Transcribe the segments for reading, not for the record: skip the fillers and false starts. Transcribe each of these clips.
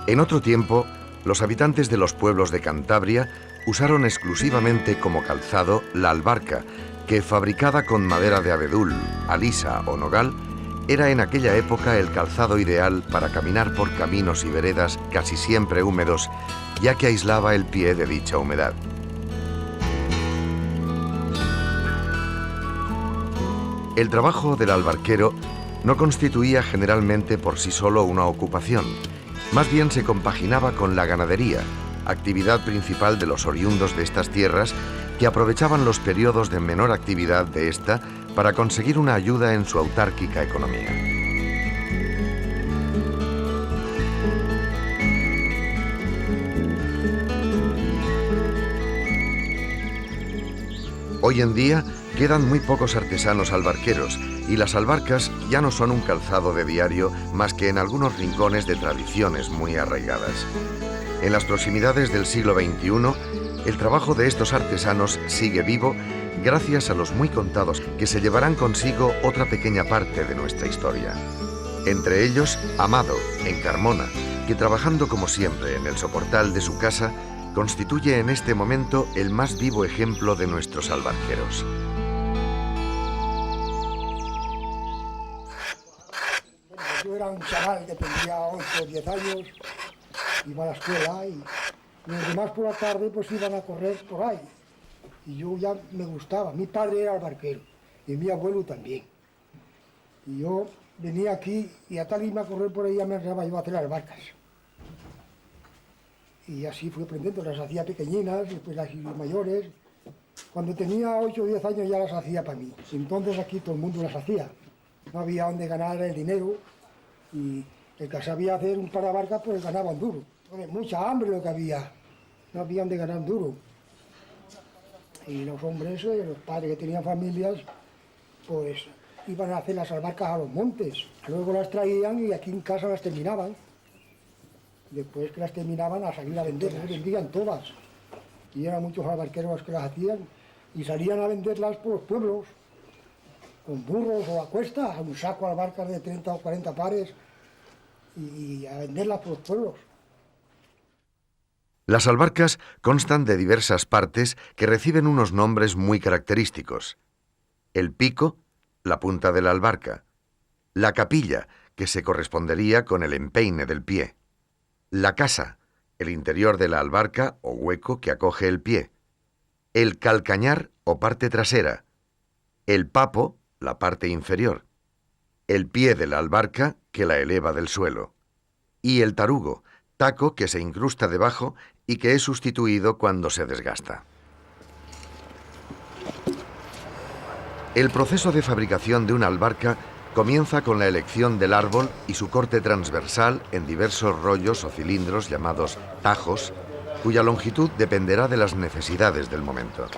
En otro tiempo, los habitantes de los pueblos de Cantabria usaron exclusivamente como calzado la albarca, que, fabricada con madera de abedul, alisa o nogal, era en aquella época el calzado ideal para caminar por caminos y veredas casi siempre húmedos, ya que aislaba el pie de dicha humedad. El trabajo del albarquero no constituía generalmente por sí solo una ocupación, más bien se compaginaba con la ganadería, actividad principal de los oriundos de estas tierras que aprovechaban los periodos de menor actividad de esta para conseguir una ayuda en su autárquica economía. Hoy en día quedan muy pocos artesanos albarqueros y las albarcas ya no son un calzado de diario más que en algunos rincones de tradiciones muy arraigadas. En las proximidades del siglo XXI, el trabajo de estos artesanos sigue vivo gracias a los muy contados que se llevarán consigo otra pequeña parte de nuestra historia. Entre ellos, Amado, en Carmona, que trabajando como siempre en el soportal de su casa, constituye en este momento el más vivo ejemplo de nuestros albarqueros. Yo era un chaval que tendría 8 o 10 años, iba a la escuela y los demás por la tarde pues iban a correr por ahí. Y yo ya me gustaba, mi padre era albarquero y mi abuelo también. Y yo venía aquí y a tal irme a correr por ahí ya me enredaba yo a hacer albarcas. Y así fui aprendiendo, las hacía pequeñinas, después las hice mayores. Cuando tenía 8 o 10 años ya las hacía para mí. Entonces aquí todo el mundo las hacía. No había donde ganar el dinero y el que sabía hacer un par de barcas pues ganaban duro. Mucha hambre lo que había, no había donde ganar duro. Y los hombres, los padres que tenían familias, pues iban a hacer las albarcas a los montes. Luego las traían y aquí en casa las terminaban. Después que las terminaban a salir a venderlas, vendían todas. Y eran muchos albarqueros los que las hacían y salían a venderlas por los pueblos, con burros o a cuesta, a un saco de albarcas de 30 o 40 pares y a venderlas por los pueblos. Las albarcas constan de diversas partes que reciben unos nombres muy característicos. El pico, la punta de la albarca. La capilla, que se correspondería con el empeine del pie. La casa, el interior de la albarca o hueco que acoge el pie. El calcañar o parte trasera. El papo, la parte inferior. El pie de la albarca que la eleva del suelo. Y el tarugo, taco que se incrusta debajo y que es sustituido cuando se desgasta. El proceso de fabricación de una albarca comienza con la elección del árbol y su corte transversal en diversos rollos o cilindros llamados tajos, cuya longitud dependerá de las necesidades del momento.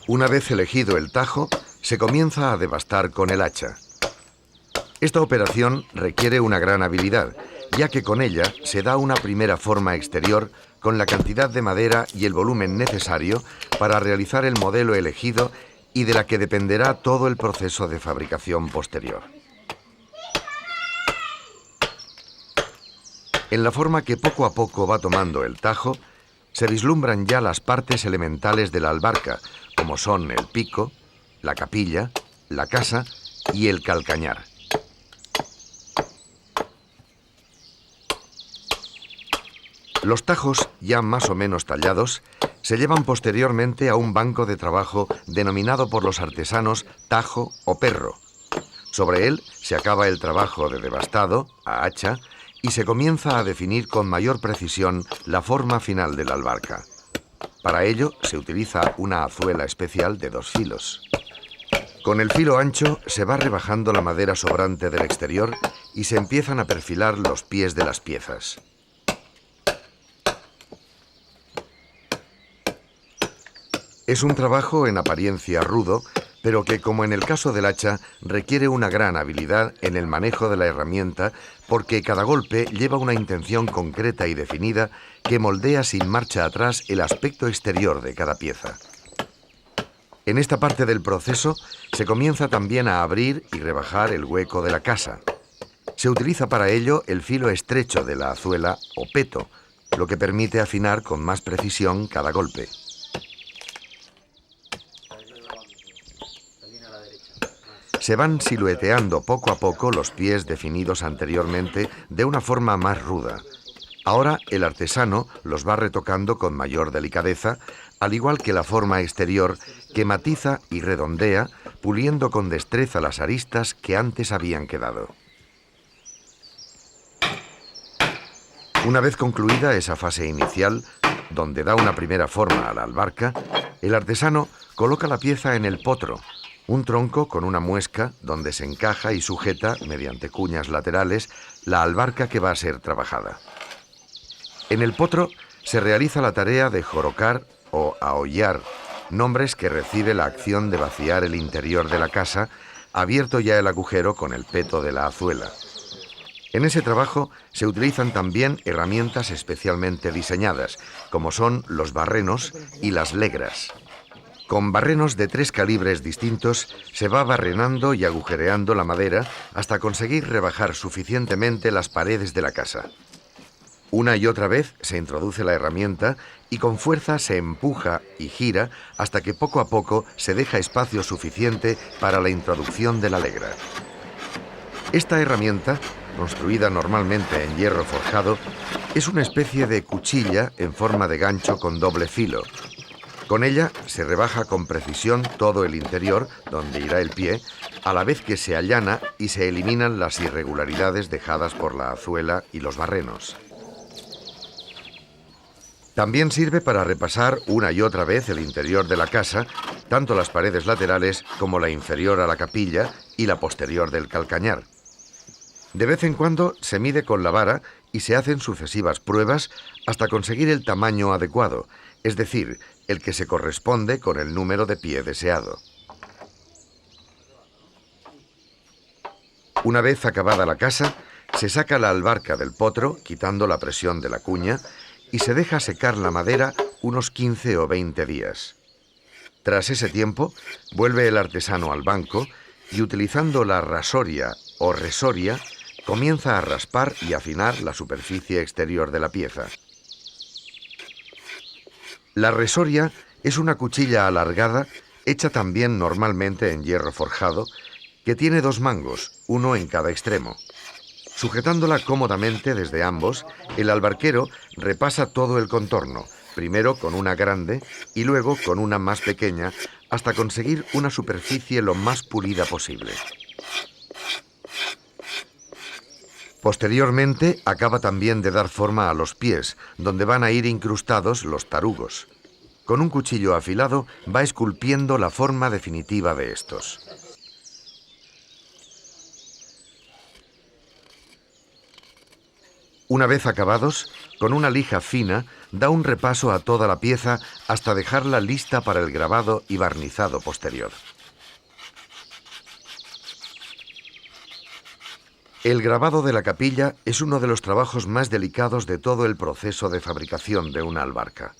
Una vez elegido el tajo, se comienza a devastar con el hacha. Esta operación requiere una gran habilidad, ya que con ella se da una primera forma exterior con la cantidad de madera y el volumen necesario para realizar el modelo elegido y de la que dependerá todo el proceso de fabricación posterior. En la forma que poco a poco va tomando el tajo, se vislumbran ya las partes elementales de la albarca, como son el pico, la capilla, la casa y el calcañar. Los tajos, ya más o menos tallados, se llevan posteriormente a un banco de trabajo denominado por los artesanos tajo o perro. Sobre él se acaba el trabajo de devastado, a hacha, y se comienza a definir con mayor precisión la forma final de la albarca. Para ello se utiliza una azuela especial de 2 filos. Con el filo ancho se va rebajando la madera sobrante del exterior y se empiezan a perfilar los pies de las piezas. Es un trabajo en apariencia rudo, pero que, como en el caso del hacha, requiere una gran habilidad en el manejo de la herramienta porque cada golpe lleva una intención concreta y definida que moldea sin marcha atrás el aspecto exterior de cada pieza. En esta parte del proceso se comienza también a abrir y rebajar el hueco de la casa. Se utiliza para ello el filo estrecho de la azuela o peto, lo que permite afinar con más precisión cada golpe. Se van silueteando poco a poco los pies definidos anteriormente de una forma más ruda. Ahora el artesano los va retocando con mayor delicadeza, al igual que la forma exterior que matiza y redondea, puliendo con destreza las aristas que antes habían quedado. Una vez concluida esa fase inicial, donde da una primera forma a la albarca, el artesano coloca la pieza en el potro, un tronco con una muesca donde se encaja y sujeta, mediante cuñas laterales, la albarca que va a ser trabajada. En el potro se realiza la tarea de jorocar o ahollar, nombres que recibe la acción de vaciar el interior de la casa, abierto ya el agujero con el peto de la azuela. En ese trabajo se utilizan también herramientas especialmente diseñadas, como son los barrenos y las legras. Con barrenos de 3 calibres distintos se va barrenando y agujereando la madera hasta conseguir rebajar suficientemente las paredes de la casa. Una y otra vez se introduce la herramienta y con fuerza se empuja y gira hasta que poco a poco se deja espacio suficiente para la introducción de la legra. Esta herramienta, construida normalmente en hierro forjado, es una especie de cuchilla en forma de gancho con doble filo. Con ella se rebaja con precisión todo el interior, donde irá el pie, a la vez que se allana y se eliminan las irregularidades dejadas por la azuela y los barrenos. También sirve para repasar una y otra vez el interior de la casa, tanto las paredes laterales como la inferior a la capilla y la posterior del calcañar. De vez en cuando se mide con la vara y se hacen sucesivas pruebas hasta conseguir el tamaño adecuado, es decir, el que se corresponde con el número de pie deseado. Una vez acabada la casa, se saca la albarca del potro, quitando la presión de la cuña, y se deja secar la madera unos 15 o 20 días. Tras ese tiempo, vuelve el artesano al banco y, utilizando la rasoria o resoria, comienza a raspar y afinar la superficie exterior de la pieza. La resoria es una cuchilla alargada, hecha también normalmente en hierro forjado, que tiene 2 mangos, uno en cada extremo. Sujetándola cómodamente desde ambos, el albarquero repasa todo el contorno, primero con una grande y luego con una más pequeña, hasta conseguir una superficie lo más pulida posible. Posteriormente, acaba también de dar forma a los pies, donde van a ir incrustados los tarugos. Con un cuchillo afilado va esculpiendo la forma definitiva de estos. Una vez acabados, con una lija fina, da un repaso a toda la pieza hasta dejarla lista para el grabado y barnizado posterior. El grabado de la capilla es uno de los trabajos más delicados de todo el proceso de fabricación de una albarca.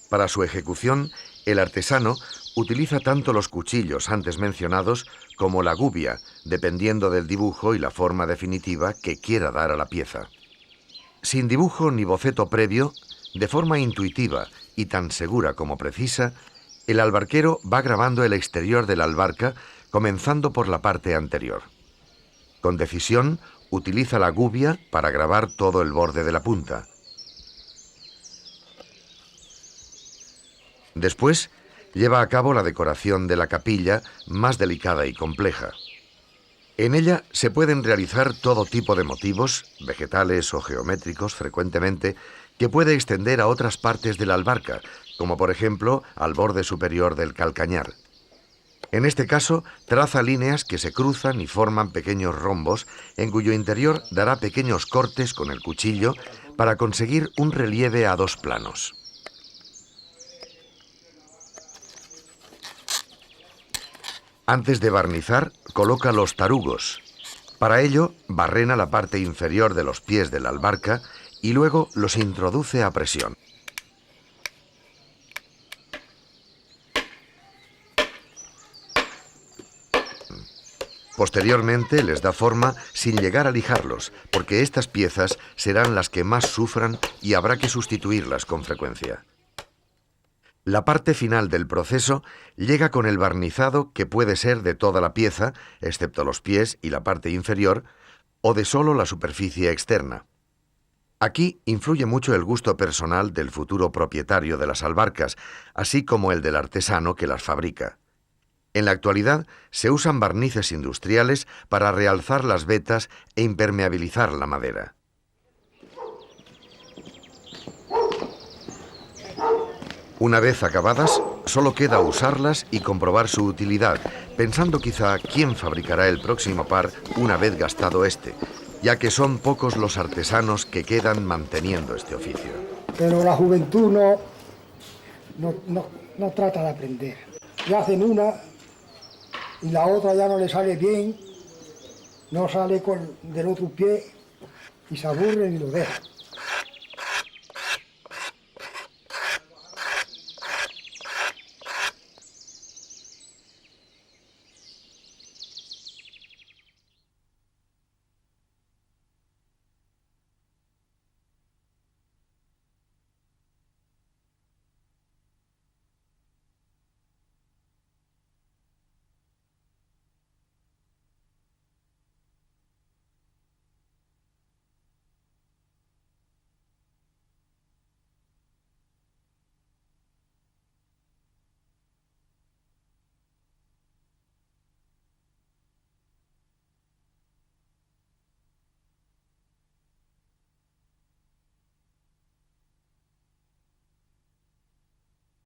Para su ejecución, el artesano utiliza tanto los cuchillos antes mencionados como la gubia, dependiendo del dibujo y la forma definitiva que quiera dar a la pieza. Sin dibujo ni boceto previo, de forma intuitiva y tan segura como precisa, el albarquero va grabando el exterior de la albarca, comenzando por la parte anterior. Con decisión, utiliza la gubia para grabar todo el borde de la punta. Después, lleva a cabo la decoración de la capilla, más delicada y compleja. En ella se pueden realizar todo tipo de motivos, vegetales o geométricos frecuentemente, que puede extender a otras partes de la albarca, como por ejemplo al borde superior del calcañar. En este caso, traza líneas que se cruzan y forman pequeños rombos, en cuyo interior dará pequeños cortes con el cuchillo para conseguir un relieve a 2 planos. Antes de barnizar, coloca los tarugos. Para ello, barrena la parte inferior de los pies de la albarca y luego los introduce a presión. Posteriormente les da forma sin llegar a lijarlos, porque estas piezas serán las que más sufran y habrá que sustituirlas con frecuencia. La parte final del proceso llega con el barnizado, que puede ser de toda la pieza, excepto los pies y la parte inferior, o de solo la superficie externa. Aquí influye mucho el gusto personal del futuro propietario de las albarcas, así como el del artesano que las fabrica. En la actualidad se usan barnices industriales para realzar las vetas e impermeabilizar la madera. Una vez acabadas, solo queda usarlas y comprobar su utilidad, pensando quizá quién fabricará el próximo par una vez gastado este, ya que son pocos los artesanos que quedan manteniendo este oficio. Pero la juventud no trata de aprender. Ya hacen una y la otra ya no le sale bien, no sale del otro pie y se aburren y lo dejan.